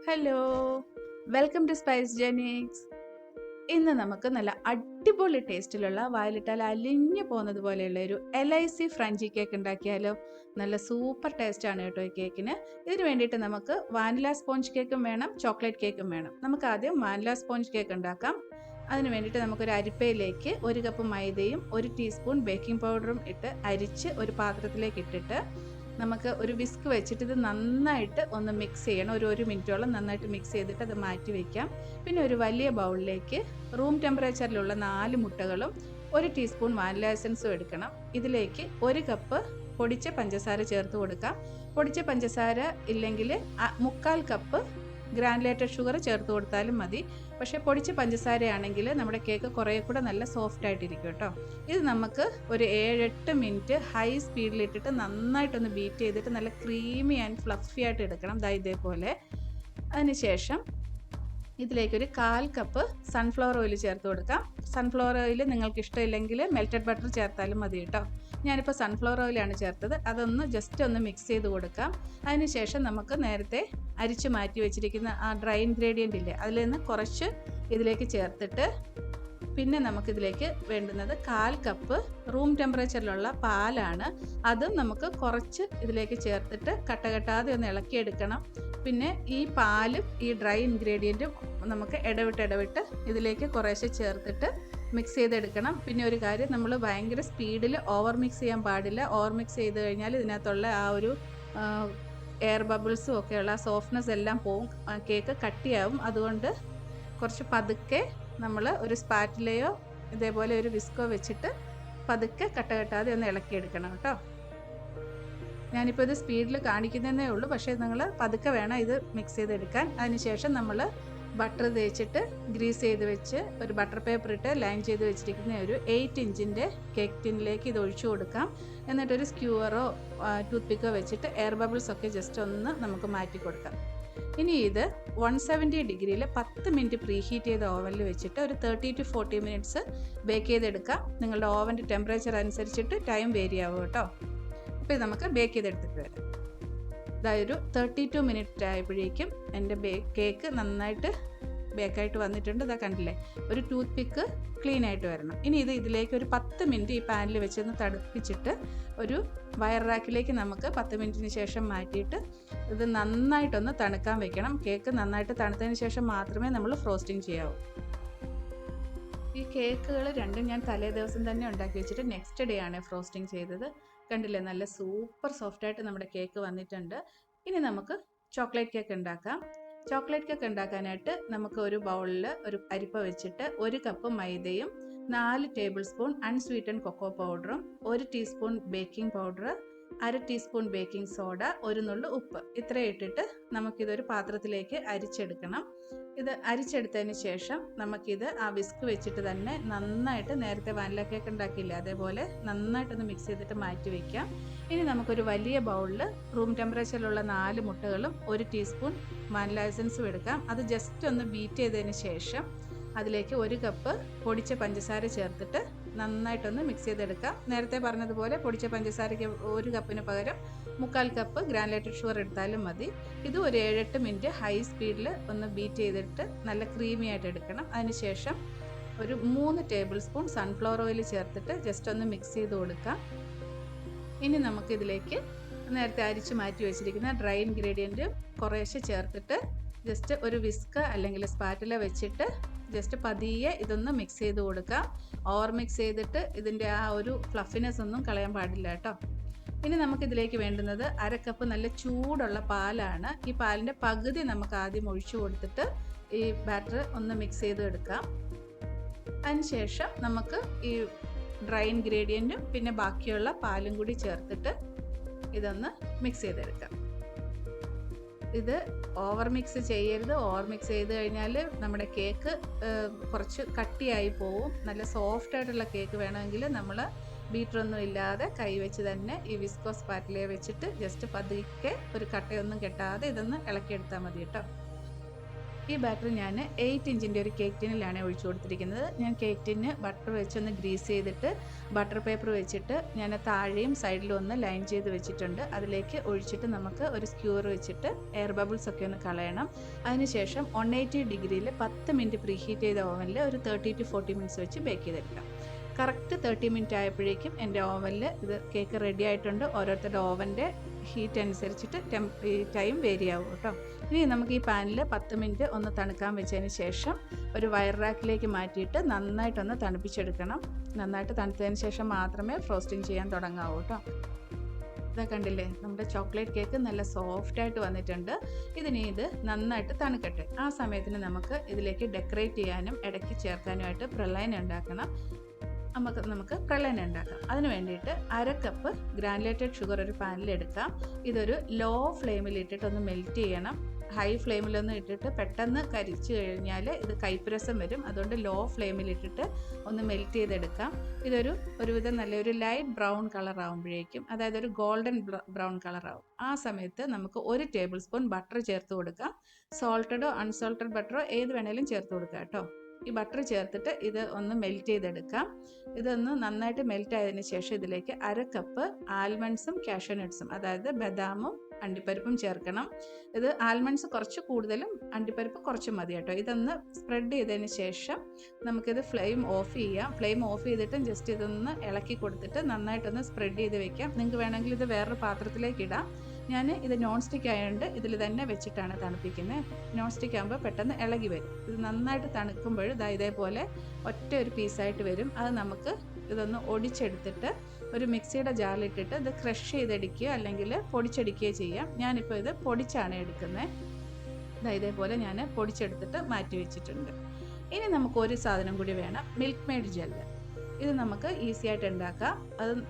Hello, welcome to Spice Genix. ഇന്ന് നമുക്ക് നല്ല അടിപൊളി ടേസ്റ്റിലുള്ള വായിലിട്ടാൽ അലിഞ്ഞു പോകുന്നത് പോലെയുള്ള ഒരു LIC ഫ്രഞ്ചി കേക്ക് ഉണ്ടാക്കിയാലോ. നല്ല സൂപ്പർ ടേസ്റ്റാണ് കേട്ടോ ഈ കേക്കിന്. ഇതിന് വേണ്ടിയിട്ട് നമുക്ക് വാനില സ്പോഞ്ച് കേക്കും വേണം, ചോക്ലേറ്റ് കേക്കും വേണം. നമുക്ക് ആദ്യം വാനില സ്പോഞ്ച് കേക്ക് ഉണ്ടാക്കാം. അതിന് വേണ്ടിയിട്ട് നമുക്കൊരു അരിപ്പയിലേക്ക് 1 കപ്പ് മൈദയും 1 ടീസ്പൂൺ ബേക്കിംഗ് പൗഡറും ഇട്ട് അരിച്ച് ഒരു പാത്രത്തിലേക്ക് ഇട്ടിട്ട് നമുക്ക് ഒരു വിസ്ക് വെച്ചിട്ട് ഇത് നന്നായിട്ട് ഒന്ന് മിക്സ് ചെയ്യണം. ഒരു മിനിറ്റോളം നന്നായിട്ട് മിക്സ് ചെയ്തിട്ട് അത് മാറ്റി വയ്ക്കാം. പിന്നെ ഒരു വലിയ ബൗളിലേക്ക് റൂം ടെമ്പറേച്ചറിലുള്ള 4 മുട്ടകളും 1 ടീസ്പൂൺ വാനില എസൻസും എടുക്കണം. ഇതിലേക്ക് 1 കപ്പ് പൊടിച്ച പഞ്ചസാര ചേർത്ത് കൊടുക്കാം. പൊടിച്ച പഞ്ചസാര ഇല്ലെങ്കിൽ 1/4 കപ്പ് ഗ്രാനുലേറ്റഡ് ഷുഗർ ചേർത്ത് കൊടുത്താലും മതി. പക്ഷേ പൊടിച്ച പഞ്ചസാരയാണെങ്കിൽ നമ്മുടെ കേക്ക് കുറേ കൂടെ നല്ല സോഫ്റ്റ് ആയിട്ടിരിക്കും കേട്ടോ. ഇത് നമുക്ക് ഒരു 7-8 മിനിറ്റ് ഹൈ സ്പീഡിലിട്ടിട്ട് നന്നായിട്ടൊന്ന് ബീറ്റ് ചെയ്തിട്ട് നല്ല ക്രീമി ആൻഡ് ഫ്ലഫി ആയിട്ട് എടുക്കണം. ഇതേപോലെ. അതിനുശേഷം ഇതിലേക്കൊരു 1/4 കപ്പ് സൺഫ്ലവർ ഓയിൽ ചേർത്ത് കൊടുക്കാം. സൺഫ്ലവർ ഓയിൽ നിങ്ങൾക്ക് ഇഷ്ടമില്ലെങ്കിൽ മെൽറ്റഡ് ബട്ടർ ചേർത്താലും മതി കേട്ടോ. ഞാനിപ്പോൾ സൺഫ്ലവർ ഓയിലാണ് ചേർത്തത്. അതൊന്ന് ജസ്റ്റ് ഒന്ന് മിക്സ് ചെയ്ത് കൊടുക്കാം. അതിനുശേഷം നമുക്ക് നേരത്തെ അരിച്ച് മാറ്റി വെച്ചിരിക്കുന്ന ആ ഡ്രൈ ഇൻഗ്രീഡിയൻ്റ് ഇല്ലേ, അതിൽ നിന്ന് കുറച്ച് ഇതിലേക്ക് ചേർത്തിട്ട് പിന്നെ നമുക്കിതിലേക്ക് വേണ്ടുന്നത് 1/4 കപ്പ് റൂം ടെമ്പറേച്ചറിലുള്ള പാലാണ്. അതും നമുക്ക് കുറച്ച് ഇതിലേക്ക് ചേർത്തിട്ട് കട്ടകെട്ടാതെ ഒന്ന് ഇളക്കിയെടുക്കണം. പിന്നെ ഈ പാലും ഈ ഡ്രൈ ഇൻഗ്രീഡിയൻറ്റും നമുക്ക് ഇടവിട്ട് ഇതിലേക്ക് കുറേശ്ശെ ചേർത്തിട്ട് മിക്സ് ചെയ്തെടുക്കണം. പിന്നെ ഒരു കാര്യം, നമ്മൾ ഭയങ്കര സ്പീഡിൽ ഓവർ മിക്സ് ചെയ്യാൻ പാടില്ല. ഓവർ മിക്സ് ചെയ്ത് കഴിഞ്ഞാൽ ഇതിനകത്തുള്ള ആ ഒരു എയർ ബബിൾസും ഒക്കെയുള്ള സോഫ്റ്റ്നെസ് എല്ലാം പോവും, കേക്ക് കട്ടിയാവും. അതുകൊണ്ട് കുറച്ച് പതുക്കെ നമ്മൾ ഒരു സ്പാറ്റിലയോ ഇതേപോലെ ഒരു വിസ്കോ വെച്ചിട്ട് പതുക്കെ കട്ടകെട്ടാതെ ഒന്ന് ഇളക്കിയെടുക്കണം കേട്ടോ. ഞാനിപ്പോൾ ഇത് സ്പീഡിൽ കാണിക്കുന്നതേ ഉള്ളൂ, പക്ഷേ നിങ്ങൾ പതുക്കെ വേണം ഇത് മിക്സ് ചെയ്തെടുക്കാൻ. അതിനുശേഷം നമ്മൾ ബട്ടർ തേച്ചിട്ട് ഗ്രീസ് ചെയ്ത് വെച്ച് ഒരു ബട്ടർ പേപ്പർ ഇട്ട് ലൈൻ ചെയ്ത് വെച്ചിരിക്കുന്ന ഒരു 8 ഇഞ്ചിൻ്റെ കേക്ക് ടിന്നിലേക്ക് ഇത് ഒഴിച്ചു കൊടുക്കാം. എന്നിട്ടൊരു സ്ക്യൂവറോ ടൂത്ത് പിക്കോ വെച്ചിട്ട് എയർ ബബിൾസ് ഒക്കെ ജസ്റ്റ് ഒന്ന് നമുക്ക് മാറ്റി കൊടുക്കാം. ഇനി ഇത് 170 ഡിഗ്രിയിൽ 10 മിനിറ്റ് പ്രീ ഹീറ്റ് ചെയ്ത ഓവനിൽ വെച്ചിട്ട് ഒരു 30 to 40 മിനിറ്റ്സ് ബേക്ക് ചെയ്തെടുക്കാം. നിങ്ങളുടെ ഓവൻ്റെ ടെമ്പറേച്ചർ അനുസരിച്ചിട്ട് ടൈം വേരി ആവും കേട്ടോ. അപ്പോൾ ഇത് നമുക്ക് ബേക്ക് ചെയ്തെടുത്തിട്ട് വരാം. അതായത് 32 മിനിറ്റ് ആയപ്പോഴേക്കും എൻ്റെ കേക്ക് നന്നായിട്ട് ബേക്കായിട്ട് വന്നിട്ടുണ്ട്. ഇതാ കണ്ടില്ലേ, ഒരു ടൂത്ത് പിക്ക് ക്ലീൻ ആയിട്ട് വരണം. ഇനി ഇതിലേക്ക് ഒരു 10 മിനിറ്റ് ഈ പാനിൽ വെച്ചൊന്ന് തണുപ്പിച്ചിട്ട് ഒരു വയർ റാക്കിലേക്ക് നമുക്ക് 10 മിനിറ്റിന് ശേഷം മാറ്റിയിട്ട് ഇത് നന്നായിട്ടൊന്ന് തണുക്കാൻ വെക്കണം. കേക്ക് നന്നായിട്ട് തണുത്തതിന് ശേഷം മാത്രമേ നമ്മൾ ഫ്രോസ്റ്റിംഗ് ചെയ്യാവൂ. ഈ കേക്കുകൾ രണ്ടും ഞാൻ തലേ ദിവസം തന്നെ ഉണ്ടാക്കി വെച്ചിട്ട് നെക്സ്റ്റ് ഡേ ആണ് ഫ്രോസ്റ്റിംഗ് ചെയ്തത്. കണ്ടില്ലേ, നല്ല സൂപ്പർ സോഫ്റ്റായിട്ട് നമ്മുടെ കേക്ക് വന്നിട്ടുണ്ട്. ഇനി നമുക്ക് ചോക്ലേറ്റ് കേക്ക് ഉണ്ടാക്കാം. ചോക്ലേറ്റ് കേക്ക് ഉണ്ടാക്കാനായിട്ട് നമുക്ക് ഒരു ബൗളിൽ ഒരു അരിപ്പ വെച്ചിട്ട് 1 കപ്പ് മൈദയും 4 ടേബിൾ സ്പൂൺ അൺസ്വീറ്റൻഡ് കൊക്കോ പൗഡറും 1 teaspoon baking powder, 1/2 teaspoon baking soda, 1 നുള്ള് ഉപ്പ്, ഇത്രയും ഇട്ടിട്ട് നമുക്കിതൊരു പാത്രത്തിലേക്ക് അരിച്ചെടുക്കണം. ഇത് അരിച്ചെടുത്തതിന് ശേഷം നമുക്കിത് ആ വിസ്ക് വെച്ചിട്ട് തന്നെ നന്നായിട്ട് നേരത്തെ വാനില കേക്ക് ഉണ്ടാക്കിയില്ല അതേപോലെ നന്നായിട്ടൊന്ന് മിക്സ് ചെയ്തിട്ട് മാറ്റി വയ്ക്കാം. ഇനി നമുക്കൊരു വലിയ ബൗളിൽ റൂം ടെമ്പറേച്ചറിലുള്ള 4 മുട്ടകളും 1 ടീസ്പൂൺ വാനില എസൻസും എടുക്കാം. അത് ജസ്റ്റ് ഒന്ന് ബീറ്റ് ചെയ്തതിന് ശേഷം അതിലേക്ക് 1 കപ്പ് പൊടിച്ച പഞ്ചസാര ചേർത്തിട്ട് നന്നായിട്ടൊന്ന് മിക്സ് ചെയ്തെടുക്കാം. നേരത്തെ പറഞ്ഞതുപോലെ പൊടിച്ച പഞ്ചസാരയ്ക്ക് 1 കപ്പിന് പകരം 1/4 കപ്പ് ഗ്രാനുലേറ്റഡ് ഷുഗർ എടുത്താലും മതി. ഇത് ഒരു 7-8 മിനിറ്റ് ഹൈ സ്പീഡിൽ ഒന്ന് ബീറ്റ് ചെയ്തിട്ട് നല്ല ക്രീമി ആയിട്ട് എടുക്കണം. അതിനുശേഷം ഒരു 3 ടേബിൾ സ്പൂൺ സൺഫ്ലവർ ഓയിൽ ചേർത്തിട്ട് ജസ്റ്റ് ഒന്ന് മിക്സ് ചെയ്ത് കൊടുക്കാം. ഇനി നമുക്കിതിലേക്ക് നേരത്തെ അരിച്ച് മാറ്റി വെച്ചിരിക്കുന്ന ഡ്രൈ ഇൻഗ്രീഡിയൻറ്റ് കുറേശ്ശെ ചേർത്തിട്ട് ജസ്റ്റ് ഒരു വിസ്ക് അല്ലെങ്കിൽ സ്പാറ്റില വെച്ചിട്ട് ജസ്റ്റ് പതിയെ ഇതൊന്ന് മിക്സ് ചെയ്ത് കൊടുക്കാം. ഓവർ മിക്സ് ചെയ്തിട്ട് ഇതിൻ്റെ ആ ഒരു ഫ്ലഫിനെസ് ഒന്നും കളയാൻ പാടില്ല കേട്ടോ. ഇനി നമുക്കിതിലേക്ക് വേണ്ടുന്നത് 1/2 കപ്പ് നല്ല ചൂടുള്ള പാലാണ്. ഈ പാലിൻ്റെ പകുതി നമുക്ക് ആദ്യം ഒഴിച്ചു കൊടുത്തിട്ട് ഈ ബാറ്റർ ഒന്ന് മിക്സ് ചെയ്ത് എടുക്കാം. അതിനുശേഷം നമുക്ക് ഈ ഡ്രൈ ഇൻഗ്രീഡിയൻറ്റും പിന്നെ ബാക്കിയുള്ള പാലും കൂടി ചേർത്തിട്ട് ഇതൊന്ന് മിക്സ് ചെയ്തെടുക്കാം. ഇത് ഓവർ മിക്സ് ചെയ്യരുത്. ഓവർ മിക്സ് ചെയ്ത് കഴിഞ്ഞാൽ നമ്മുടെ കേക്ക് കുറച്ച് കട്ടിയായി പോവും. നല്ല സോഫ്റ്റ് ആയിട്ടുള്ള കേക്ക് വേണമെങ്കിൽ നമ്മൾ ബീറ്ററൊന്നും ഇല്ലാതെ കൈവച്ച് തന്നെ ഈ വിസ്കോ സ്പാറ്റിലയെ വെച്ചിട്ട് ജസ്റ്റ് പതുക്കെ ഒരു കട്ടയൊന്നും കെട്ടാതെ ഇതൊന്ന് ഇളക്കിയെടുത്താൽ മതി കേട്ടോ. ഈ ബാറ്റർ ഞാൻ 8 ഇഞ്ചിൻ്റെ ഒരു കേക്ക് ടിന്നിലാണ് ഒഴിച്ചു കൊടുത്തിരിക്കുന്നത്. ഞാൻ കേക്ക് ടിന്ന് ബട്ടർ വെച്ചൊന്ന് ഗ്രീസ് ചെയ്തിട്ട് ബട്ടർ പേപ്പർ വെച്ചിട്ട് ഞാൻ താഴെയും സൈഡിലും ഒന്ന് ലൈൻ ചെയ്ത് വെച്ചിട്ടുണ്ട്. അതിലേക്ക് ഒഴിച്ചിട്ട് നമുക്ക് ഒരു സ്ക്യൂർ വെച്ചിട്ട് എയർ ബബിൾസ് ഒക്കെ ഒന്ന് കളയണം. അതിനുശേഷം 180 ഡിഗ്രിയിൽ 10 മിനിറ്റ് പ്രീ ഹീറ്റ് ചെയ്ത ഓവനിൽ ഒരു 30 to 40 മിനിറ്റ്സ് വെച്ച് ബേക്ക് ചെയ്തെടുക്കാം. കറക്റ്റ് 30 മിനിറ്റ് ആയപ്പോഴേക്കും എൻ്റെ ഓവനിൽ ഇത് കേക്ക് റെഡി ആയിട്ടുണ്ട്. ഓരോരുത്തരുടെ ഓവൻ്റെ ഹീറ്റ് അനുസരിച്ചിട്ട് ടൈം വേരി ആവും കേട്ടോ. ഇനി നമുക്ക് ഈ പാനിൽ 10 മിനിറ്റ് ഒന്ന് തണുക്കാൻ വെച്ചതിന് ശേഷം ഒരു വയർ റാക്കിലേക്ക് മാറ്റിയിട്ട് നന്നായിട്ടൊന്ന് തണുപ്പിച്ചെടുക്കണം. നന്നായിട്ട് തണുത്തതിന് ശേഷം മാത്രമേ ഫ്രോസ്റ്റിംഗ് ചെയ്യാൻ തുടങ്ങാവൂ കേട്ടോ. ഇതാ കണ്ടില്ലേ, നമ്മുടെ ചോക്ലേറ്റ് കേക്ക് നല്ല സോഫ്റ്റായിട്ട് വന്നിട്ടുണ്ട്. ഇത് നന്നായിട്ട് തണുക്കട്ടെ. ആ സമയത്തിന് നമുക്ക് ഇതിലേക്ക് ഡെക്കറേറ്റ് ചെയ്യാനും ഇടയ്ക്ക് ചേർക്കാനുമായിട്ട് പ്രളയന ഉണ്ടാക്കണം. നമുക്ക് പ്രളയന ഉണ്ടാക്കാം. അതിന് വേണ്ടിയിട്ട് 1/2 കപ്പ് ഗ്രാനുലേറ്റഡ് ഷുഗർ ഒരു പാനിൽ എടുക്കാം. ഇതൊരു ലോ ഫ്ലെയിമിൽ ഇട്ടിട്ട് ഒന്ന് മെൽറ്റ് ചെയ്യണം. ഹൈ ഫ്ലെയിമിലൊന്നും ഇട്ടിട്ട് പെട്ടെന്ന് കരിച്ചു കഴിഞ്ഞാൽ ഇത് കയ്പ്പുരസം വരും. അതുകൊണ്ട് ലോ ഫ്ലെയിമിലിട്ടിട്ട് ഒന്ന് മെൽറ്റ് ചെയ്തെടുക്കാം. ഒരുവിധം നല്ലൊരു ലൈറ്റ് ബ്രൗൺ കളർ ആകുമ്പോഴേക്കും, അതായത് ഒരു ഗോൾഡൻ ബ്രൗൺ കളർ ആവും. ആ സമയത്ത് നമുക്ക് 1 ടേബിൾ സ്പൂൺ ബട്ടർ ചേർത്ത് കൊടുക്കാം. സോൾട്ടഡോ അൺസോൾട്ടഡ് ബട്ടറോ ഏത് വേണേലും ചേർത്ത് കൊടുക്കാം കേട്ടോ. ഈ ബട്ടർ ചേർത്തിട്ട് ഇത് ഒന്ന് മെൽറ്റ് ചെയ്തെടുക്കാം. ഇതൊന്ന് നന്നായിട്ട് മെൽറ്റ് ആയതിനു ശേഷം ഇതിലേക്ക് 1/2 കപ്പ് ആൽമണ്ട്സും കാഷ്യൂ നട്ട്സും, അതായത് ബദാമും അണ്ടിപ്പരിപ്പും ചേർക്കണം. ഇത് ആൽമണ്ട്സ് കുറച്ച് കൂടുതലും അണ്ടിപ്പരിപ്പ് കുറച്ച് മതി കേട്ടോ. ഇതൊന്ന് സ്പ്രെഡ് ചെയ്തതിന് ശേഷം നമുക്കിത് ഫ്ലെയിം ഓഫ് ചെയ്യാം. ഫ്ലെയിം ഓഫ് ചെയ്തിട്ട് ജസ്റ്റ് ഇതൊന്ന് ഇളക്കി കൊടുത്തിട്ട് നന്നായിട്ടൊന്ന് സ്പ്രെഡ് ചെയ്ത് വെക്കാം. നിങ്ങൾക്ക് വേണമെങ്കിൽ ഇത് വേറൊരു പാത്രത്തിലേക്ക് ഇടാം. ഞാൻ ഇത് നോൺ സ്റ്റിക്ക് ആയതുകൊണ്ട് ഇതിൽ തന്നെ വെച്ചിട്ടാണ് തണുപ്പിക്കുന്നത്. നോൺ സ്റ്റിക്ക് ആകുമ്പോൾ പെട്ടെന്ന് ഇളകി വരും. ഇത് നന്നായിട്ട് തണുക്കുമ്പോൾ ഇതേപോലെ ഒറ്റ ഒരു പീസായിട്ട് വരും. അത് നമുക്ക് ഇതൊന്ന് ഒടിച്ചെടുത്തിട്ട് ഒരു മിക്സിയുടെ ജാറിലിട്ടിട്ട് ഇത് ക്രഷ് ചെയ്തെടുക്കുകയോ അല്ലെങ്കിൽ പൊടിച്ചെടുക്കുകയോ ചെയ്യാം. ഞാനിപ്പോൾ ഇത് പൊടിച്ചാണ് എടുക്കുന്നത്. ഇതേപോലെ ഞാൻ പൊടിച്ചെടുത്തിട്ട് മാറ്റി വെച്ചിട്ടുണ്ട്. ഇനി നമുക്ക് ഒരു സാധനം കൂടി വേണം, മിൽക്ക് മെയ്ഡ് ജെല്ല്. ഇത് നമുക്ക് ഈസി ആയിട്ട് ഉണ്ടാക്കാം.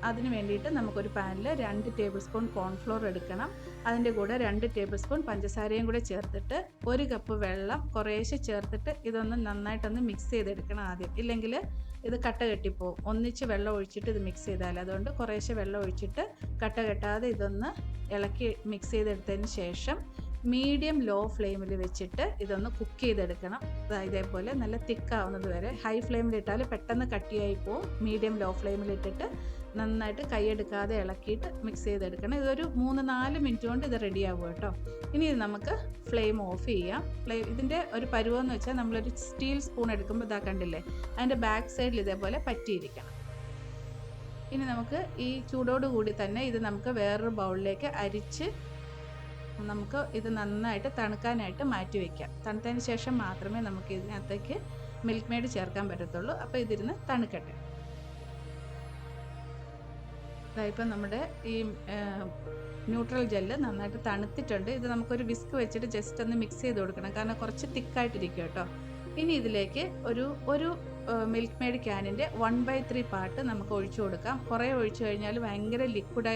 അതിന് വേണ്ടിയിട്ട് നമുക്കൊരു പാനിൽ 2 ടേബിൾ സ്പൂൺ കോൺഫ്ലോർ എടുക്കണം. അതിൻ്റെ കൂടെ 2 ടേബിൾ സ്പൂൺ പഞ്ചസാരയും കൂടെ ചേർത്തിട്ട് 1 കപ്പ് വെള്ളം കുറേശ്ശെ ചേർത്തിട്ട് ഇതൊന്ന് നന്നായിട്ടൊന്ന് മിക്സ് ചെയ്തെടുക്കണം ആദ്യം. ഇല്ലെങ്കിൽ ഇത് കട്ട കെട്ടിപ്പോവും. ഒന്നിച്ച് വെള്ളം ഒഴിച്ചിട്ട് ഇത് മിക്സ് ചെയ്താൽ, അതുകൊണ്ട് കുറേശ്ശെ വെള്ളം ഒഴിച്ചിട്ട് കട്ട കെട്ടാതെ ഇതൊന്ന് ഇളക്കി മിക്സ് ചെയ്തെടുത്തതിന് ശേഷം മീഡിയം ലോ ഫ്ലെയിമിൽ വെച്ചിട്ട് ഇതൊന്ന് കുക്ക് ചെയ്തെടുക്കണം. ഇതേപോലെ നല്ല തിക്കാവുന്നത് വരെ. ഹൈ ഫ്ലെയിമിലിട്ടാൽ പെട്ടെന്ന് കട്ടിയായി പോവും. മീഡിയം ലോ ഫ്ലെയിമിലിട്ടിട്ട് നന്നായിട്ട് കൈയെടുക്കാതെ ഇളക്കിയിട്ട് മിക്സ് ചെയ്തെടുക്കണം. ഇതൊരു 3-4 മിനിറ്റ് കൊണ്ട് ഇത് റെഡിയാവും കേട്ടോ. ഇനി ഇത് നമുക്ക് ഫ്ലെയിം ഓഫ് ചെയ്യാം. ഇതിൻ്റെ ഒരു പരുവമെന്ന് വെച്ചാൽ നമ്മളൊരു സ്റ്റീൽ സ്പൂൺ എടുക്കുമ്പോൾ ഇതാ കണ്ടില്ലേ, അതിൻ്റെ ബാക്ക് സൈഡിൽ ഇതേപോലെ പറ്റിയിരിക്കണം. ഇനി നമുക്ക് ഈ ചൂടോടുകൂടി തന്നെ ഇത് നമുക്ക് വേറൊരു ബൗളിലേക്ക് അരിച്ച് നമുക്ക് ഇത് നന്നായിട്ട് തണുക്കാനായിട്ട് മാറ്റി വയ്ക്കാം. തണുത്തതിന് ശേഷം മാത്രമേ നമുക്ക് ഇതിനകത്തേക്ക് മിൽക്ക് മെയ്ഡ് ചേർക്കാൻ പറ്റത്തുള്ളൂ. അപ്പോൾ ഇതിരുന്ന് തണുക്കട്ടെ. ഇപ്പം നമ്മുടെ ഈ ന്യൂട്രൽ ജെല്ല് നന്നായിട്ട് തണുത്തിട്ടുണ്ട്. ഇത് നമുക്കൊരു വിസ്ക് വെച്ചിട്ട് ജസ്റ്റ് ഒന്ന് മിക്സ് ചെയ്ത് കൊടുക്കണം, കാരണം കുറച്ച് തിക്കായിട്ടിരിക്കും കേട്ടോ. ഇനി ഇതിലേക്ക് ഒരു മിൽക്ക് മെയ്ഡ് ക്യാനിൻ്റെ 1/3 പാർട്ട് നമുക്ക് ഒഴിച്ചു കൊടുക്കാം. കുറേ ഒഴിച്ചു കഴിഞ്ഞാൽ ഭയങ്കര ലിക്വിഡ്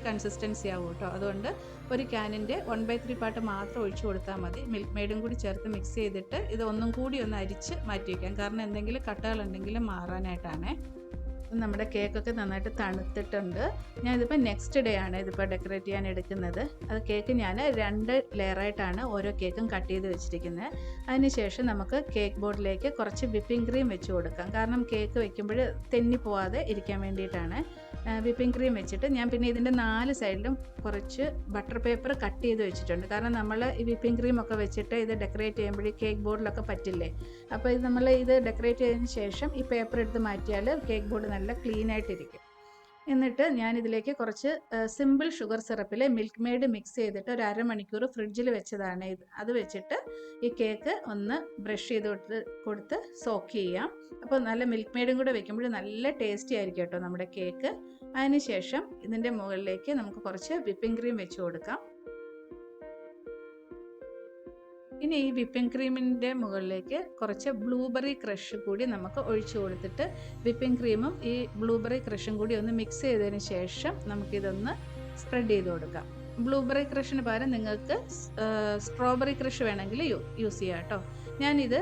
കൺസിസ്റ്റൻസി ആവും കേട്ടോ. അതുകൊണ്ട് ഒരു ക്യാനിൻ്റെ 1/3 പാർട്ട് മാത്രം ഒഴിച്ചു കൊടുത്താൽ മതി. മിൽക്ക് മെയ്ഡും കൂടി ചേർത്ത് മിക്സ് ചെയ്തിട്ട് ഇത് ഒന്നും കൂടി ഒന്ന് അരിച്ച് മാറ്റി വയ്ക്കാം, കാരണം എന്തെങ്കിലും കട്ടകളുണ്ടെങ്കിലും മാറാനായിട്ടാണ്. നമ്മുടെ കേക്കൊക്കെ നന്നായിട്ട് തണുത്തിട്ടുണ്ട്. ഞാനിതിപ്പോൾ നെക്സ്റ്റ് ഡേ ആണ് ഇതിപ്പോൾ ഡെക്കറേറ്റ് ചെയ്യാൻ എടുക്കുന്നത്. അത് കേക്ക് ഞാൻ 2 ലെയറായിട്ടാണ് ഓരോ കേക്കും കട്ട് ചെയ്ത് വെച്ചിരിക്കുന്നത്. അതിനുശേഷം നമുക്ക് കേക്ക് ബോർഡിലേക്ക് കുറച്ച് വിപ്പിംഗ് ക്രീം വെച്ച് കൊടുക്കാം. കാരണം കേക്ക് വെക്കുമ്പോൾ തെന്നിപ്പോവാതെ ഇരിക്കാൻ വേണ്ടിയിട്ടാണ് വിപ്പിംഗ് ക്രീം വെച്ചിട്ട്. ഞാൻ പിന്നെ ഇതിൻ്റെ 4 സൈഡിലും കുറച്ച് ബട്ടർ പേപ്പർ കട്ട് ചെയ്ത് വെച്ചിട്ടുണ്ട്. കാരണം നമ്മൾ ഈ വിപ്പിംഗ് ക്രീമൊക്കെ വെച്ചിട്ട് ഇത് ഡെക്കറേറ്റ് ചെയ്യുമ്പോൾ കേക്ക് ബോർഡിലൊക്കെ പറ്റില്ലേ. അപ്പോൾ ഇത് നമ്മൾ ഇത് ഡെക്കറേറ്റ് ചെയ്തതിന് ശേഷം ഈ പേപ്പർ എടുത്ത് മാറ്റിയാൽ കേക്ക് ബോർഡ് നല്ല ക്ലീൻ ആയിട്ടിരിക്കും. എന്നിട്ട് ഞാനിതിലേക്ക് കുറച്ച് സിമ്പിൾ ഷുഗർ സിറപ്പിൽ മിൽക്ക് മെയ്ഡ് മിക്സ് ചെയ്തിട്ട് ഒരു 1/2 മണിക്കൂർ ഫ്രിഡ്ജിൽ വെച്ചതാണ് ഇത്. അത് വെച്ചിട്ട് ഈ കേക്ക് ഒന്ന് ബ്രഷ് ചെയ്ത് കൊടുത്ത് സോക്ക് ചെയ്യാം. അപ്പോൾ നല്ല മിൽക്ക് മെയ്ഡും കൂടെ വെക്കുമ്പോൾ നല്ല ടേസ്റ്റി ആയിരിക്കും കേട്ടോ നമ്മുടെ കേക്ക്. അതിനുശേഷം ഇതിൻ്റെ മുകളിലേക്ക് നമുക്ക് കുറച്ച് വിപ്പിംഗ് ക്രീം വെച്ച് കൊടുക്കാം. ഇനി ഈ വിപ്പിംഗ് ക്രീമിൻ്റെ മുകളിലേക്ക് കുറച്ച് ബ്ലൂബെറി ക്രഷ് കൂടി നമുക്ക് ഒഴിച്ചു കൊടുത്തിട്ട് വിപ്പിംഗ് ക്രീമും ഈ ബ്ലൂബെറി ക്രഷും കൂടി ഒന്ന് മിക്സ് ചെയ്തതിന് ശേഷം നമുക്കിതൊന്ന് സ്പ്രെഡ് ചെയ്ത് കൊടുക്കാം. ബ്ലൂബെറി ക്രഷിന് പകരം നിങ്ങൾക്ക് സ്ട്രോബെറി ക്രഷ് വേണമെങ്കിൽ യൂസ് ചെയ്യാം കേട്ടോ. ഞാനിത്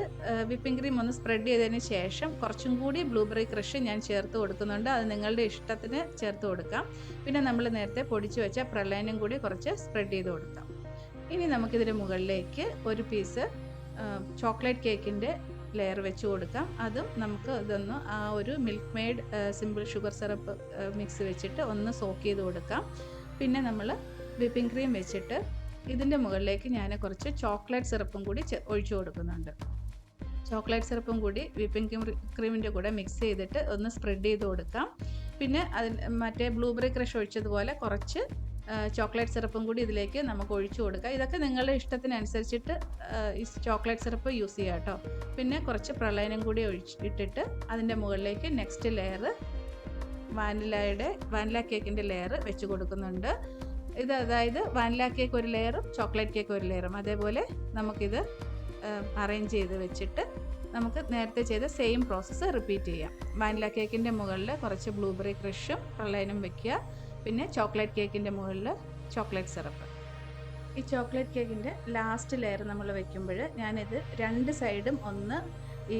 വിപ്പിംഗ് ക്രീം ഒന്ന് സ്പ്രെഡ് ചെയ്തതിന് ശേഷം കുറച്ചും കൂടി ബ്ലൂബെറി ക്രഷ് ഞാൻ ചേർത്ത് കൊടുക്കുന്നുണ്ട്. അത് നിങ്ങളുടെ ഇഷ്ടത്തിന് ചേർത്ത് കൊടുക്കാം. പിന്നെ നമ്മൾ നേരത്തെ പൊടിച്ചു വെച്ച പ്രളയനും കൂടി കുറച്ച് സ്പ്രെഡ് ചെയ്ത് കൊടുക്കാം. ഇനി നമുക്കിതിന് മുകളിലേക്ക് ഒരു പീസ് ചോക്ലേറ്റ് കേക്കിൻ്റെ ലെയർ വെച്ച് കൊടുക്കാം. അതും നമുക്ക് ഇതൊന്ന് ആ ഒരു milk made simple sugar syrup mix വെച്ചിട്ട് ഒന്ന് സോക്ക് ചെയ്ത് കൊടുക്കാം. പിന്നെ നമ്മൾ വിപ്പിംഗ് ക്രീം വെച്ചിട്ട് ഇതിൻ്റെ മുകളിലേക്ക് ഞാൻ കുറച്ച് ചോക്ലേറ്റ് സിറപ്പും കൂടി ഒഴിച്ചു കൊടുക്കുന്നുണ്ട്. ചോക്ലേറ്റ് സിറപ്പും കൂടി വിപ്പിംഗ് ക്രീമിൻ്റെ കൂടെ മിക്സ് ചെയ്തിട്ട് ഒന്ന് സ്പ്രെഡ് ചെയ്ത് കൊടുക്കാം. പിന്നെ മറ്റേ ബ്ലൂബെറി ക്രഷ് ഒഴിച്ചതുപോലെ കുറച്ച് ചോക്ലേറ്റ് സിറപ്പും കൂടി ഇതിലേക്ക് നമുക്ക് ഒഴിച്ചു കൊടുക്കാം. ഇതൊക്കെ നിങ്ങളുടെ ഇഷ്ടത്തിനനുസരിച്ചിട്ട് ഈ ചോക്ലേറ്റ് സിറപ്പ് യൂസ് ചെയ്യാം കേട്ടോ. പിന്നെ കുറച്ച് പ്രളയനം കൂടി ഇട്ടിട്ട് അതിൻ്റെ മുകളിലേക്ക് നെക്സ്റ്റ് ലെയർ വാനില കേക്കിൻ്റെ ലെയർ വെച്ച് കൊടുക്കുന്നുണ്ട്. ഇത് അതായത് വാനില കേക്ക് ഒരു ലെയറും ചോക്ലേറ്റ് കേക്ക് ഒരു ലെയറും അതേപോലെ നമുക്കിത് അറേഞ്ച് ചെയ്ത് വെച്ചിട്ട് നമുക്ക് നേരത്തെ ചെയ്ത സെയിം പ്രോസസ്സ് റിപ്പീറ്റ് ചെയ്യാം. വാനില കേക്കിൻ്റെ മുകളിൽ കുറച്ച് ബ്ലൂബെറി ക്രഷും പ്രളയനും വെക്കുക. പിന്നെ ചോക്ലേറ്റ് കേക്കിൻ്റെ മുകളിൽ ചോക്ലേറ്റ് സിറപ്പ്. ഈ ചോക്ലേറ്റ് കേക്കിൻ്റെ ലാസ്റ്റ് ലെയർ നമ്മൾ വെക്കുമ്പോൾ ഞാനിത് രണ്ട് സൈഡും ഒന്ന് ഈ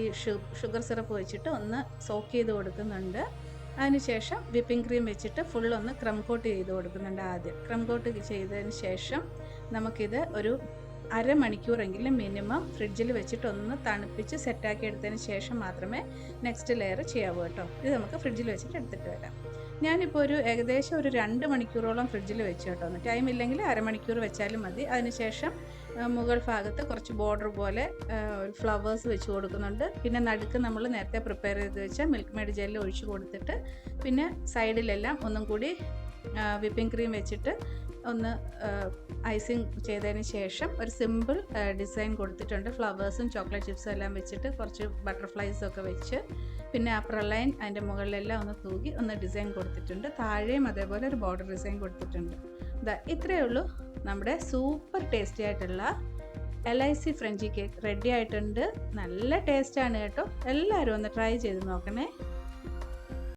ഷുഗർ സിറപ്പ് വെച്ചിട്ട് ഒന്ന് സോക്ക് ചെയ്ത് കൊടുക്കുന്നുണ്ട്. അതിനുശേഷം വിപ്പിംഗ് ക്രീം വെച്ചിട്ട് ഫുള്ളൊന്ന് ക്രം കോട്ട് ചെയ്ത് കൊടുക്കുന്നുണ്ട്. ആദ്യം ക്രം കോട്ട് ചെയ്തതിന് ശേഷം നമുക്കിത് ഒരു അരമണിക്കൂറെങ്കിലും മിനിമം ഫ്രിഡ്ജിൽ വെച്ചിട്ട് ഒന്ന് തണുപ്പിച്ച് സെറ്റാക്കി എടുത്തതിന് ശേഷം മാത്രമേ നെക്സ്റ്റ് ലെയർ ചെയ്യാവൂ കേട്ടോ. ഇത് നമുക്ക് ഫ്രിഡ്ജിൽ വെച്ചിട്ട് എടുത്തിട്ട് വരാം. ഞാനിപ്പോൾ ഏകദേശം ഒരു 2 മണിക്കൂറോളം ഫ്രിഡ്ജിൽ വെച്ച് കേട്ടോ. ടൈം ഇല്ലെങ്കിൽ അരമണിക്കൂർ വെച്ചാലും മതി. അതിനുശേഷം മുകൾ ഭാഗത്ത് കുറച്ച് ബോർഡർ പോലെ ഫ്ലവേഴ്സ് വെച്ച് കൊടുക്കുന്നുണ്ട്. പിന്നെ നടുക്ക് നമ്മൾ നേരത്തെ പ്രിപ്പയർ ചെയ്ത് വെച്ച മിൽക്ക് മെയ്ഡ് ജെല്ല് ഒഴിച്ച് കൊടുത്തിട്ട് പിന്നെ സൈഡിലെല്ലാം ഒന്നും കൂടി വിപ്പിംഗ് ക്രീം വെച്ചിട്ട് ഒന്ന് ഐസിങ് ചെയ്തതിന് ശേഷം ഒരു സിമ്പിൾ ഡിസൈൻ കൊടുത്തിട്ടുണ്ട്. ഫ്ലവേഴ്സും ചോക്ലേറ്റ് ചിപ്സും എല്ലാം വെച്ചിട്ട് കുറച്ച് ബട്ടർഫ്ലൈസൊക്കെ വെച്ച് പിന്നെ ആ പ്രളയൻ അതിൻ്റെ മുകളിലെല്ലാം ഒന്ന് തൂകി ഒന്ന് ഡിസൈൻ കൊടുത്തിട്ടുണ്ട്. താഴെയും അതേപോലെ ഒരു ബോർഡർ ഡിസൈൻ കൊടുത്തിട്ടുണ്ട്. ഇത്രയേ ഉള്ളൂ. നമ്മുടെ സൂപ്പർ ടേസ്റ്റി ആയിട്ടുള്ള LIC ഫ്രഞ്ചി കേക്ക് റെഡി ആയിട്ടുണ്ട്. നല്ല ടേസ്റ്റാണ് കേട്ടോ. എല്ലാവരും ഒന്ന് ട്രൈ ചെയ്ത് നോക്കണേ.